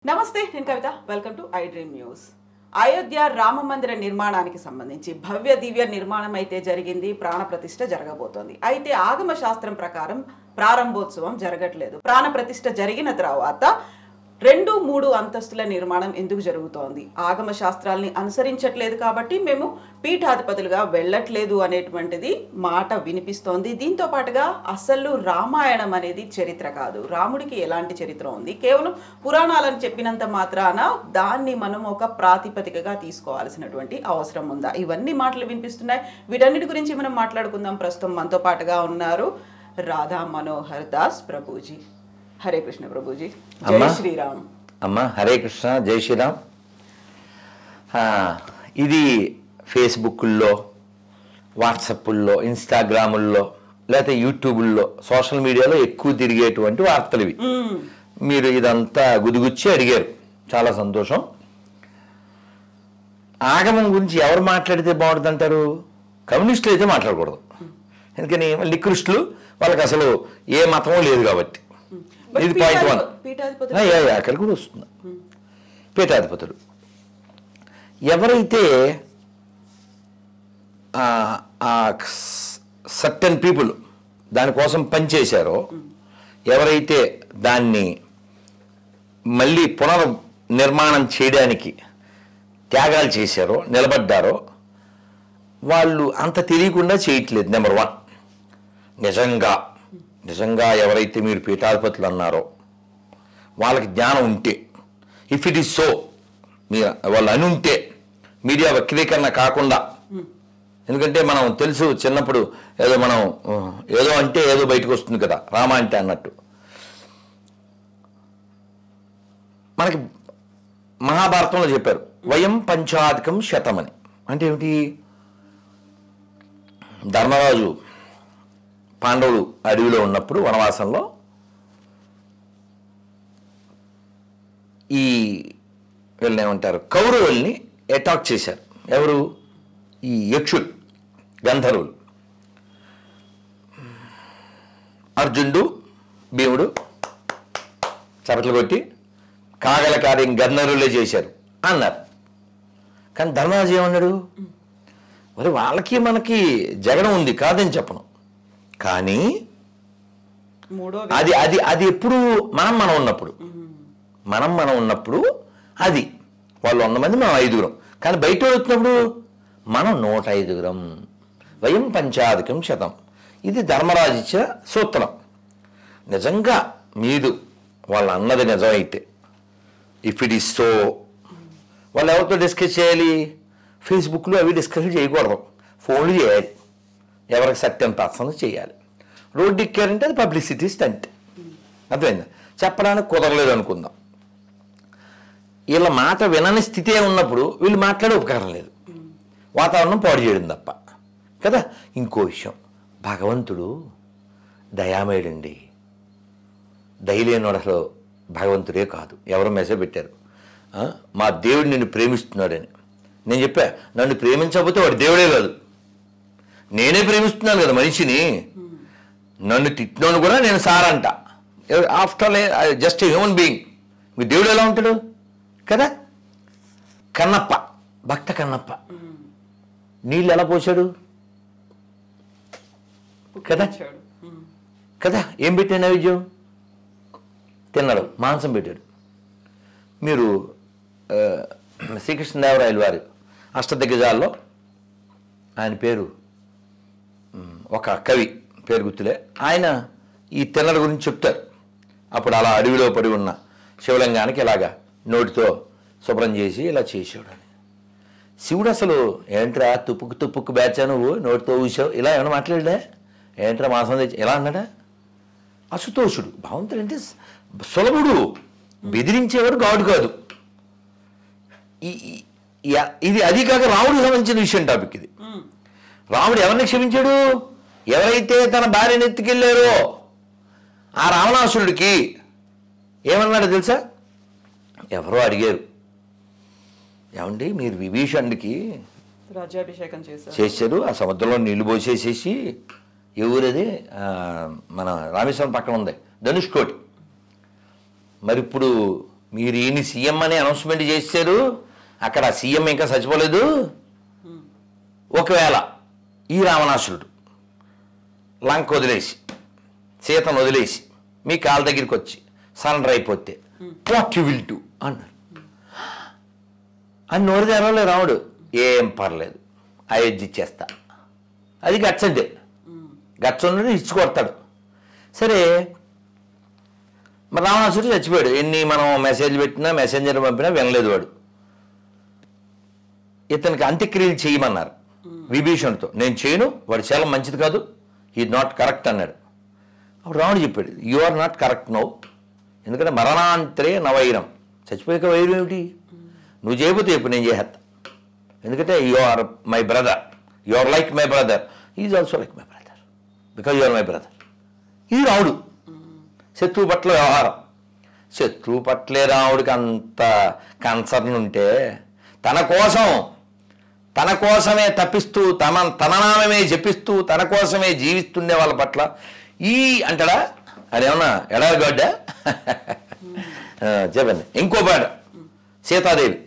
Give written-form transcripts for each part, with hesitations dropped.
నమస్తే, నేను Kavitha. Welcome to I Dream News. Ayodhya Rama మందిర నిర్మాణానికి సంబంధించి భవ్య దివ్య నిర్మాణం అయితే జరిగింది, ప్రాణ ప్రతిష్ఠ జరగబోతోంది. అయితే ఆగమ శాస్త్రం ప్రకారం ప్రారంభోత్సవం జరగట్లేదు. ప్రాణ ప్రతిష్ఠ జరిగిన తర్వాత 2-3 అంతస్తుల నిర్మాణం ఎందుకు జరుగుతోంది? ఆగమ శాస్త్రాల్ని అనుసరించట్లేదు కాబట్టి మేము పీఠాధిపతులుగా వెళ్ళట్లేదు అనేటువంటిది మాట వినిపిస్తోంది. దీంతో పాటుగా అసలు రామాయణం అనేది చరిత్ర కాదు, రాముడికి ఎలాంటి చరిత్ర ఉంది, కేవలం పురాణాలను చెప్పినంత మాత్రాన దాన్ని మనం ఒక ప్రాతిపదికగా తీసుకోవాల్సినటువంటి అవసరం ఉందా? ఇవన్నీ మాటలు వినిపిస్తున్నాయి. వీటన్నిటి గురించి మనం మాట్లాడుకుందాం. ప్రస్తుతం మనతో పాటుగా ఉన్నారు రాధా మనోహర్ దాస్ ప్రభుజీ. హరే కృష్ణ ప్రభుజీ. జై శ్రీరామ్. అమ్మ హరే కృష్ణ, జై శ్రీరామ్. ఇది ఫేస్బుక్ల్లో, వాట్సాప్ల్లో, ఇన్స్టాగ్రాముల్లో, లేకపోతే యూట్యూబుల్లో, సోషల్ మీడియాలో ఎక్కువ తిరిగేటువంటి వార్తలు ఇవి. మీరు ఇదంతా గుదిగుచ్చి అడిగారు, చాలా సంతోషం. ఆగమం గురించి ఎవరు మాట్లాడితే బాగుంటుంది అంటారు? కమ్యూనిస్టులు అయితే మాట్లాడకూడదు, ఎందుకని నికృష్టులు, వాళ్ళకి అసలు ఏ మతమో లేదు కాబట్టి. ఇది పాయింట్ 1. అక్కడ కూడా వస్తుంది. పీఠాధిపతులు ఎవరైతే సర్టెన్ పీపుల్ దానికోసం పనిచేశారో, ఎవరైతే దాన్ని మళ్ళీ పునర్నిర్మాణం చేయడానికి త్యాగాలు చేశారో, నిలబడ్డారో, వాళ్ళు అంత తెలియకుండా చేయట్లేదు. నెంబర్ 1. నిజంగా ఎవరైతే మీరు పీఠాధిపతులు అన్నారో వాళ్ళకి జ్ఞానం ఉంటే, ఇఫ్ ఇట్ ఈస్ సో, మీరు వాళ్ళు అని ఉంటే, మీడియా వక్రీకరణ కాకుండా, ఎందుకంటే మనం తెలుసు చిన్నప్పుడు ఏదో అంటే ఏదో బయటకు వస్తుంది కదా, రామ అంటే అన్నట్టు. మనకి మహాభారతంలో చెప్పారు వయం పంచాధికం శతమని. అంటే ఏమిటి? ధర్మరాజు పాండవులు అడవిలో ఉన్నప్పుడు వనవాసంలో ఈ వీళ్ళని ఏమంటారు, కౌరవుల్ని అటాక్ చేశారు. ఎవరు? ఈ యక్షులు, గంధర్వులు. అర్జునుడు, భీముడు చపట్లు కొట్టి కాగల కార్యం గంధర్వులే చేశారు అన్నారు. కానీ ధర్మరాజు ఏమన్నాడు? మరి వాళ్ళకి మనకి జగడం ఉంది, కాదని చెప్పను, కానీ అది అది అది ఎప్పుడు మనం ఉన్నప్పుడు అది వాళ్ళు 100 మంది, మనం 5గురం. కానీ బయట వచ్చినప్పుడు మనం 105గురం. వయం పంచాధికం శతం. ఇది ధర్మరాజు ఇచ్చిన సూత్రం. నిజంగా మీరు వాళ్ళు అన్నది నిజమైతే, ఇఫ్ ఇట్ ఈస్ సో, వాళ్ళు ఎవరితో డిస్కస్ చేయాలి? ఫేస్బుక్లో అవి డిస్కస్ చేయకూడదు, ఫోన్లు చేయాలి. ఎవరికి సత్యం పర్సన్ చేయాలి. రోడ్డు ఎక్కారంటే అది పబ్లిసిటీ స్టంట్. అర్థమైందా? చెప్పడానికి కుదరలేదు అనుకుందాం. వీళ్ళ మాట వినని స్థితే ఉన్నప్పుడు వీళ్ళు మాట్లాడే ఉపకారం లేదు, వాతావరణం పాడు చేయడం తప్ప కదా. ఇంకో విషయం, భగవంతుడు దయామయుడండి. దయలేనోడు అసలు భగవంతుడే కాదు. ఎవరో మెసేజ్ పెట్టారు, మా దేవుడు నిన్ను ప్రేమిస్తున్నాడని. నేను చెప్పా, నన్ను ప్రేమించకపోతే వాడు దేవుడే కాదు, నేనే ప్రేమిస్తున్నాను కదా మనిషిని. నన్ను తిట్టినోను కూడా నేను సార్ అంట. After just human being. మీ దేవుడు ఎలా ఉంటాడు కదా? కన్నప్ప, భక్త కన్నప్ప నీళ్ళు ఎలా పోసాడు కదా? కదా, ఏం పెట్టాడు? నైవేద్యం తిన్నాడు, మాంసం పెట్టాడు. మీరు శ్రీకృష్ణదేవరాయలు వారి అష్టదిగ్గజాల్లో ఆయన పేరు, ఒక కవి పేరు గుర్తులే, ఆయన ఈ తిన్నల గురించి చెప్తారు. అప్పుడు అలా అడవిలో పడి ఉన్న శివలింగానికి ఇలాగా నోటితో శుభ్రం చేసి ఇలా చేసాడు అని. శివుడు అసలు ఏంట్రా తుప్పుకు బ్యాచా నువ్వు, నోటితో ఊసావు, ఇలా ఏమైనా మాట్లాడా? ఏంట్రా మాంసం తెచ్చి ఇలా అన్నాడా? అసుతోషుడు. భగవంతుడు అంటే సులభుడు, బెదిరించేవాడు గాడు కాదు. ఇది అది కాక రాముడికి సంబంధించిన విషయం టాపిక్ ఇది. రాముడు ఎవరిని క్షమించాడు? ఎవరైతే తన భార్యను ఎత్తుకెళ్ళారో ఆ రావణాసురుడికి ఏమన్నాడు తెలుసా? ఎవరో అడిగారు, ఏమండి మీరు విభీషణుడికి రాజ్యాభిషేకం చేశారు, ఆ సముద్రంలో నీళ్లు పోసేసేసి, ఎవరది మన రామేశ్వరం పక్కన ఉంది ధనుష్కోటి, మరి ఇప్పుడు మీరు ఈయన సీఎం అని అనౌన్స్మెంట్ చేశారు, అక్కడ సీఎం ఇంకా చచ్చిపోలేదు. ఒకవేళ ఈ రావణాసురుడు లంక వదిలేసి సీతను వదిలేసి మీ కాళ్ళ దగ్గరికి వచ్చి సరెండర్ అయిపోతే వాట్ యు విల్ డూ అన్నారు. అని నోరు తెరవలే రాముడు. ఏం పర్లేదు, అయోధ్య ఇచ్చేస్తా. అది గట్స్ అంటే గట్స్ ఉన్నది ఇచ్చి కొడతాడు. సరే, మరి రావణాసురుడు చచ్చిపోయాడు. ఎన్ని మనం మెసేజ్ పెట్టినా మెసెంజర్ పంపినా వినలేదు వాడు. ఇతనికి అంత్యక్రియలు చేయమన్నారు విభీషణుడితో. నేను చేయను, వాడు చాలా మంచిది కాదు, ఈ నాట్ కరెక్ట్ అన్నాడు. అప్పుడు రాముడు చెప్పాడు, you are not correct no, ఎందుకంటే మరణాంతరే నవైరం, చచ్చిపోయాక వైరం ఏమిటి, నువ్వు చేయబోతే చెప్పు, నేను చేసేస్తా. ఎందుకంటే you are my brother, you are like my brother, is also like my brother, because you are my brother. ఇది రాముడు శత్రువు పట్ల వ్యవహారం. శత్రువు పట్లే రాముడికి అంత కన్సర్న్ ఉంటే తన కోసమే తప్పిస్తూ తన నామమే జపిస్తూ తన కోసమే జీవిస్తుండే వాళ్ళ పట్ల ఈ అంటాడా? అదేమన్నా ఎడారిగడ్డా? చెప్పండి. ఇంకో పాట, సీతాదేవి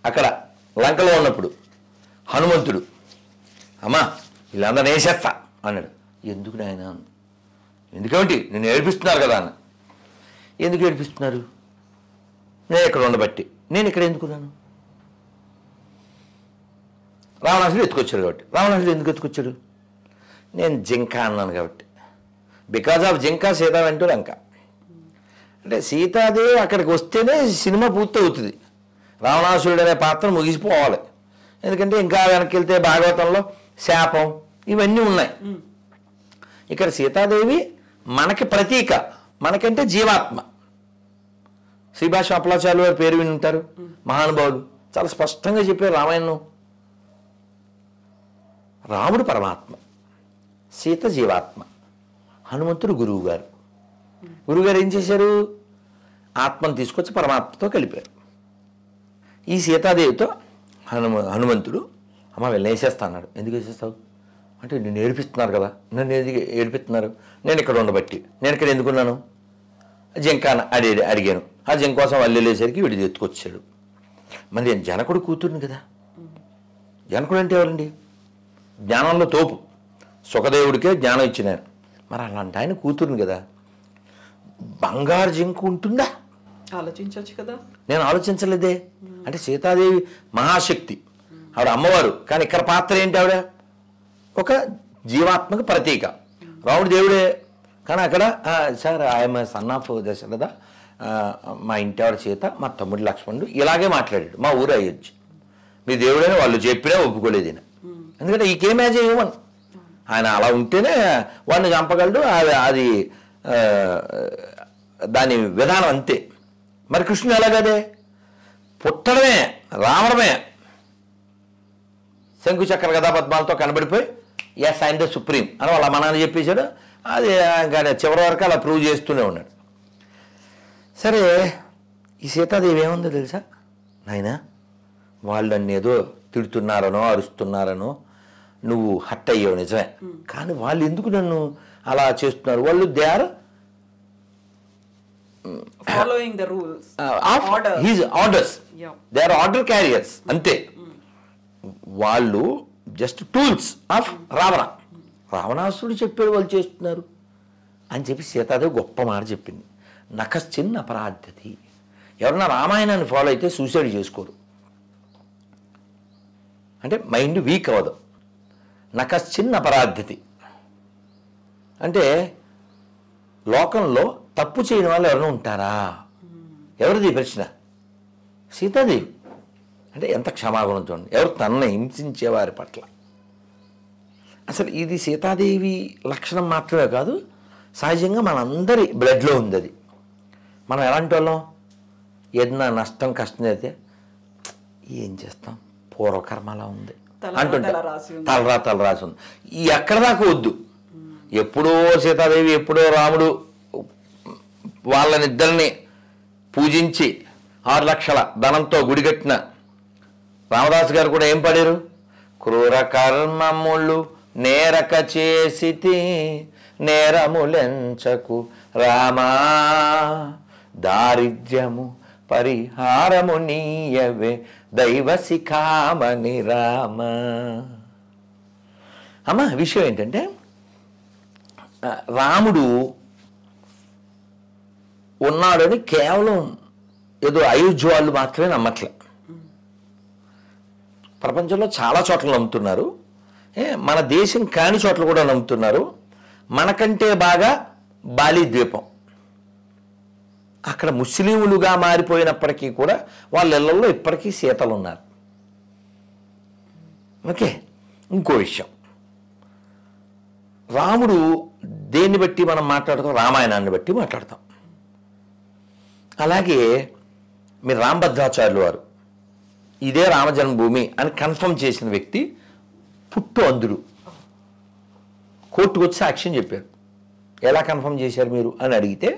అక్కడ లంకలో ఉన్నప్పుడు హనుమంతుడు, అమ్మా వీళ్ళందరూ వేసేస్తా అన్నాడు. ఎందుకు నాయన, ఎందుకేమిటి, నేను ఏడిపిస్తున్నారు కదా అన్న. ఎందుకు ఏడిపిస్తున్నారు? నేను ఇక్కడ ఉండబట్టి. నేను ఇక్కడ ఎందుకున్నాను? రావణాసుడు ఎత్తుకొచ్చాడు కాబట్టి. రావణాసుడు ఎందుకు ఎత్తుకొచ్చాడు? నేను జింక అన్నాను కాబట్టి. బికాజ్ ఆఫ్ జింక సీత వెంటూ లంక. అంటే సీతాదేవి అక్కడికి వస్తేనే సినిమా పూర్తి అవుతుంది, రావణాసురుడు అనే పాత్ర ముగిసిపోవాలి. ఎందుకంటే ఇంకా వెనక్కి వెళ్తే భాగవతంలో శాపం ఇవన్నీ ఉన్నాయి. ఇక్కడ సీతాదేవి మనకి ప్రతీక, మనకంటే జీవాత్మ. శ్రీభాష అప్పలాచార్యులు వారి పేరు విని ఉంటారు, మహానుభావులు చాలా స్పష్టంగా చెప్పారు రామాయణం. రాముడు పరమాత్మ, సీత జీవాత్మ, హనుమంతుడు గురువుగారు. గురువుగారు ఏం చేశారు? ఆత్మను తీసుకొచ్చి పరమాత్మతో కలిపారు. ఈ సీతాదేవితో హనుమంతుడు అమ్మ వెళ్ళి వేసేస్తా అన్నాడు. ఎందుకు వేసేస్తావు అంటే, నేను ఏడిపిస్తున్నారు కదా. నన్ను ఎందుకు ఏడిపిస్తున్నారు? నేను ఇక్కడ ఉండబట్టి. నేను ఇక్కడ ఎందుకున్నాను? జింక అడిగాను. ఆ జింక కోసం వాళ్ళు వెళ్ళేసరికి వీడు ఎత్తుకొచ్చాడు. మరి నేను జనకుడు కూతురుని కదా. జనకుడు అంటే ఎవరండి? జ్ఞానంలో తోపు, సుఖదేవుడికే జ్ఞానం ఇచ్చిన. మరి అలాంటి ఆయన కూతురుని కదా. బంగారు జింక ఉంటుందా? ఆలోచించవచ్చు కదా. నేను ఆలోచించలేదే. అంటే సీతాదేవి మహాశక్తి, ఆవిడ అమ్మవారు. కానీ ఇక్కడ పాత్ర ఏంటి? ఆవిడ ఒక జీవాత్మక ప్రతీక. రాముడు దేవుడే, కానీ అక్కడ sir I'm son of Dasharatha, మా ఇంటి ఆవిడ సీత, మా తమ్ముడు లక్ష్మణుడు, ఇలాగే మాట్లాడాడు. మా ఊరు అయ్యొచ్చు, మీ దేవుడని వాళ్ళు చెప్పినా ఒప్పుకోలేదు ఈయన. ఎందుకంటే ఈ కేమ్ యాజ్ హ్యూమన్, ఆయన అలా ఉంటేనే వాడిని చంపగలడు. అది దాని విధానం అంతే. మరి కృష్ణుడు ఎలాగదే? పుట్టడమే, రావడమే, శంకుచక్ర గదా పద్మాలతో కనబడిపోయి ఎస్ ఆయన ద సుప్రీం అని వాళ్ళ మన చెప్పేశాడు. అది చివరి వరకు అలా ప్రూవ్ చేస్తూనే ఉన్నాడు. సరే, ఈ సీతాదేవి ఏముందో తెలుసా నాయన? వాళ్ళు నన్ను ఏదో తిడుతున్నారనో అరుస్తున్నారనో నువ్వు హట్ అయ్యావు, నిజమే. కానీ వాళ్ళు ఎందుకు నన్ను అలా చేస్తున్నారు? వాళ్ళు they are following the rules of his orders. They are order carriers, అంతే. వాళ్ళు జస్ట్ టూల్స్ ఆఫ్ రావణ. రావణాసురుడు చెప్పాడు వాళ్ళు చేస్తున్నారు అని చెప్పి సీతాదేవి గొప్ప మాట చెప్పింది. నకశ్చిన్ అపరాధ్యతి. ఎవరన్నా రామాయణాన్ని ఫాలో అయితే సూసైడ్ చేసుకోరు, అంటే మైండ్ వీక్ అవ్వదు. నకశ్చిన్ అపరాధ్యతి అంటే లోకంలో తప్పు చేయని వాళ్ళు ఎవరైనా ఉంటారా? ఎవరిది ప్రశ్న? సీతాదేవి. అంటే ఎంత క్షమాగుణం చూడండి, ఎవరు తనని హింసించే వారి పట్ల. అసలు ఇది సీతాదేవి లక్షణం మాత్రమే కాదు, సహజంగా మనందరి బ్లడ్లో ఉంది అది. మనం ఎలాంటి వాళ్ళం? ఏదైనా నష్టం కష్టం అయితే ఏం చేస్తాం, పూర్వకర్మ అలా ఉంది అంటుంటా, తలరాసి ఉంది. ఈ ఎక్కడ దాకా వద్దు. ఎప్పుడో సీతాదేవి, ఎప్పుడో రాముడు వాళ్ళనిద్దరిని పూజించి 6 లక్షల ధనంతో గుడిగట్టిన రామదాసు గారు కూడా ఏం పాడారు? క్రూర కర్మములు నేరక చేసితి నేరములెంచకు రామా, దారిద్ర్యము పరిహారము నీయవే దైవ శిఖామణి రామ. అమ్మ విషయం ఏంటంటే రాముడు ఉన్నాడని కేవలం ఏదో అయోధ్య వాళ్ళు మాత్రమే నమ్మట్లే. ప్రపంచంలో చాలా చోట్ల నమ్ముతున్నారు, మన దేశం కాని చోట్ల కూడా నమ్ముతున్నారు. మనకంటే బాగా బాలి ద్వీపం, అక్కడ ముస్లింలుగా మారిపోయినప్పటికీ కూడా వాళ్ళ ఇళ్లలో ఇప్పటికీ సీతలు ఉన్నారు. ఓకే, ఇంకో విషయం, రాముడు దేన్ని బట్టి మనం మాట్లాడతాం? రామాయణాన్ని బట్టి మాట్లాడతాం. అలాగే మీరు రామభద్రాచార్యులు వారు ఇదే రామజన్మభూమి అని కన్ఫర్మ్ చేసిన వ్యక్తి పుట్టు అందుడు. కోర్టుకు వచ్చి సాక్ష్యం చెప్పారు. ఎలా కన్ఫర్మ్ చేశారు మీరు అని అడిగితే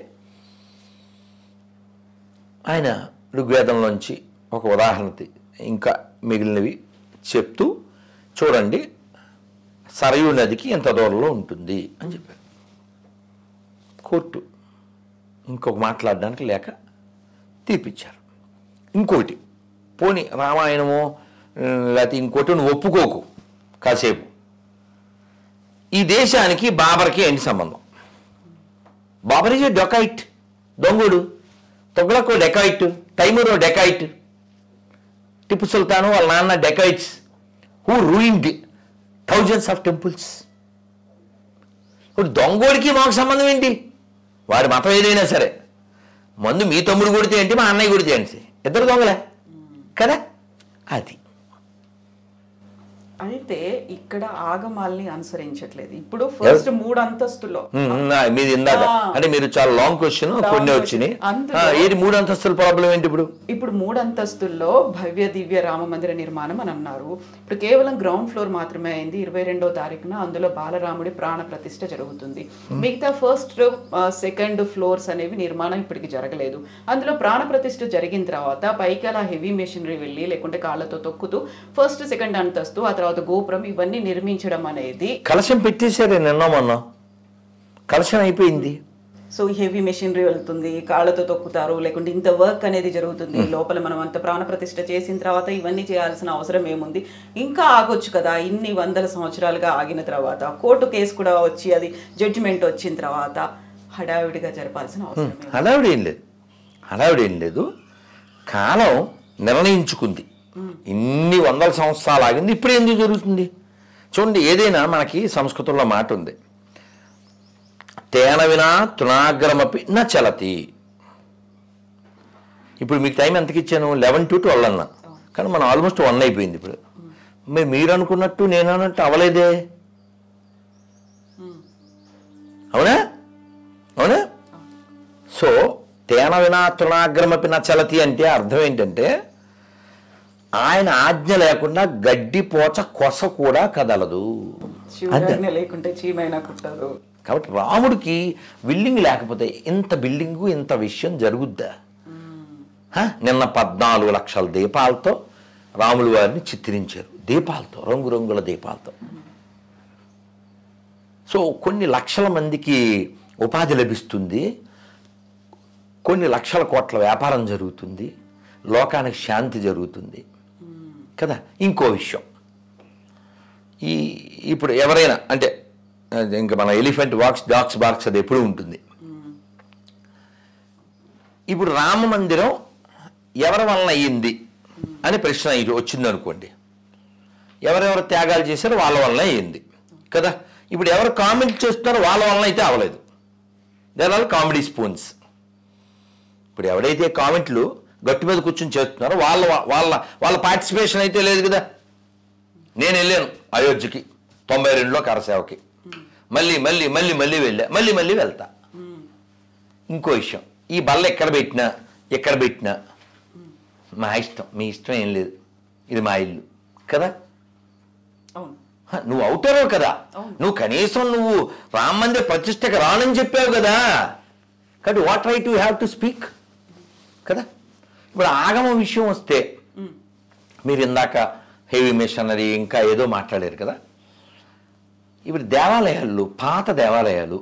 ఆయన ఋగ్వేదంలోంచి ఒక ఉదాహరణ ఇంకా మిగిలినవి చెప్తూ, చూడండి సరయూ నదికి ఎంత దూరంలో ఉంటుంది అని చెప్పారు. కోర్టు ఇంకొక మాట్లాడడానికి లేక తీర్పిచ్చారు. ఇంకోటి, పోని రామాయణమో లేకపోతే ఇంకోటి నువ్వు ఒప్పుకోకు కాసేపు, ఈ దేశానికి బాబర్కి ఏంటి సంబంధం? బాబర్ ఈజ్ డొకైట్, దొంగుడు. తొగ్లకో డెకాయిట్, తైమూరో డెకాయిట్, టిప్పు సుల్తాను వాళ్ళ నాన్న dacoits who ruined thousands of temples. ఇప్పుడు దొంగోడికి మాకు సంబంధం ఏంటి? వాడి మతం ఏదైనా సరే, మందు మీ తమ్ముడు కొడితే ఏంటి, మా అన్నయ్య కొడితే ఏంటి, ఇద్దరు దొంగలే కదా. అది అయితే ఇక్కడ ఆగమాల్ని అనుసరించట్లేదు. ఇప్పుడు ఫస్ట్ 3 అంతస్తులో మీది ఇందాక అంటే మీరు చాలా లాంగ్ క్వశ్చన్, కొన్ని వచ్చినాయి. ఏది 3 అంతస్తుల ప్రాబ్లం ఏంటి? ఇప్పుడు 3 అంతస్తుల్లో భవ్య దివ్య రామ మందిర నిర్మాణం అని అన్నారు. ఇప్పుడు కేవలం గ్రౌండ్ ఫ్లోర్ మాత్రమే అయింది. 22వ తారీఖున అందులో బాలరాముడి ప్రాణ ప్రతిష్ఠ జరుగుతుంది. మిగతా ఫస్ట్ సెకండ్ ఫ్లోర్స్ అనేవి నిర్మాణం ఇప్పటికి జరగలేదు. అందులో ప్రాణ ప్రతిష్ఠ జరిగిన తర్వాత పైకి అలా హెవీ మెషినరీ వెళ్ళి లేకుంటే కాళ్ళతో తొక్కుతూ ఫస్ట్ సెకండ్ అంతస్తు, ఆ తర్వాత గోపురం, ఇవన్నీ నిర్మించడం అనేది. కలశం పెట్టేశారు నిన్న మొన్న, కలశం అయిపోయింది. సో హెవీ మెషినరీ వెళ్తుంది, కాళ్ళతో తొక్కుతారు, లేకుంటే ఇంత వర్క్ అనేది జరుగుతుంది. లోపల మనం అంత ప్రాణ ప్రతిష్ఠ చేసిన తర్వాత ఇవన్నీ చేయాల్సిన అవసరం ఏముంది? ఇంకా ఆగొచ్చు కదా. ఇన్ని వందల సంవత్సరాలుగా ఆగిన తర్వాత కోర్టు కేసు కూడా వచ్చి అది జడ్జిమెంట్ వచ్చిన తర్వాత హడావిడిగా జరపాల్సిన అవసరం. హడావిడి ఏం లేదు. కాలం నిర్ణయించుకుంది, ఇన్ని వందల సంవత్సరాలు ఆగింది, ఇప్పుడు ఎందుకు జరుగుతుంది? చూడండి, ఏదైనా మనకి సంస్కృతంలో మాట ఉంది, తేన వినా తృణాగ్రమపి నా చలతి. ఇప్పుడు మీకు టైం ఎంతకి ఇచ్చాను? 11 to 12 అన్నా, కానీ మనం ఆల్మోస్ట్ 1 అయిపోయింది. ఇప్పుడు మీరు అనుకున్నట్టు నేను అన్నట్టు అవలేదే, అవునా? అవునా? సో తేన వినా తృణాగ్రమపి నా చలతి అంటే అర్థం ఏంటంటే ఆయన ఆజ్ఞ లేకుండా గడ్డి పోచ కొస కూడా కదలదు, లేకుంటే చీమైనా కుట్టదు. కాబట్టి రాముడికి బిల్డింగ్ లేకపోతే ఇంత బిల్డింగు ఇంత విషయం జరుగుద్దా? నిన్న 14 లక్షల దీపాలతో రాములు వారిని చిత్రించారు, దీపాలతో, రంగురంగుల దీపాలతో. సో కొన్ని లక్షల మందికి ఉపాధి లభిస్తుంది, కొన్ని లక్షల కోట్ల వ్యాపారం జరుగుతుంది, లోకానికి శాంతి జరుగుతుంది కదా. ఇంకో విషయం, ఇప్పుడు ఎవరైనా అంటే ఇంకా మన ఎలిఫెంట్ వాక్స్ డాగ్స్ బాక్స్ అది ఎప్పుడు ఉంటుంది. ఇప్పుడు రామ మందిరం ఎవరి వలన అయ్యింది అని ప్రశ్న వచ్చింది అనుకోండి, ఎవరెవరు త్యాగాలు చేశారో వాళ్ళ వలన అయ్యింది కదా. ఇప్పుడు ఎవరు కామెంట్ చేస్తున్నారో వాళ్ళ వలన అయితే అవ్వలేదు. There are comedy spoons. ఇప్పుడు ఎవడైతే కామెంట్లు గట్టి మీద కూర్చొని చేస్తున్నారో వాళ్ళ వాళ్ళ వాళ్ళ పార్టిసిపేషన్ అయితే లేదు కదా. నేను వెళ్ళాను అయోధ్యకి 92లో కరసేవకి, మళ్ళీ మళ్ళీ మళ్ళీ మళ్ళీ వెళ్ళా, మళ్ళీ మళ్ళీ వెళ్తా. ఇంకో విషయం, ఈ బల్ల ఎక్కడ పెట్టినా మా ఇష్టం, మీ ఇష్టం ఏం లేదు, ఇది మా ఇల్లు కదా. నువ్వు అవుతారో కదా, నువ్వు కనీసం నువ్వు రామ మందిర ప్రతిష్టకు రానని చెప్పావు కదా, కాబట్టి what right you have to speak కదా. ఇప్పుడు ఆగమ విషయం వస్తే మీరు ఇందాక హెవీ మిషనరీ ఇంకా ఏదో మాట్లాడారు కదా. ఇప్పుడు దేవాలయాలు, పాత దేవాలయాలు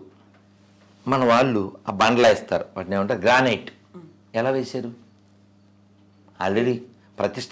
మన వాళ్ళు ఆ బండ్లా వేస్తారు, వాటిని ఏమంటారు గ్రానైట్. ఎలా వేశారు? ఆల్రెడీ ప్రతిష్ట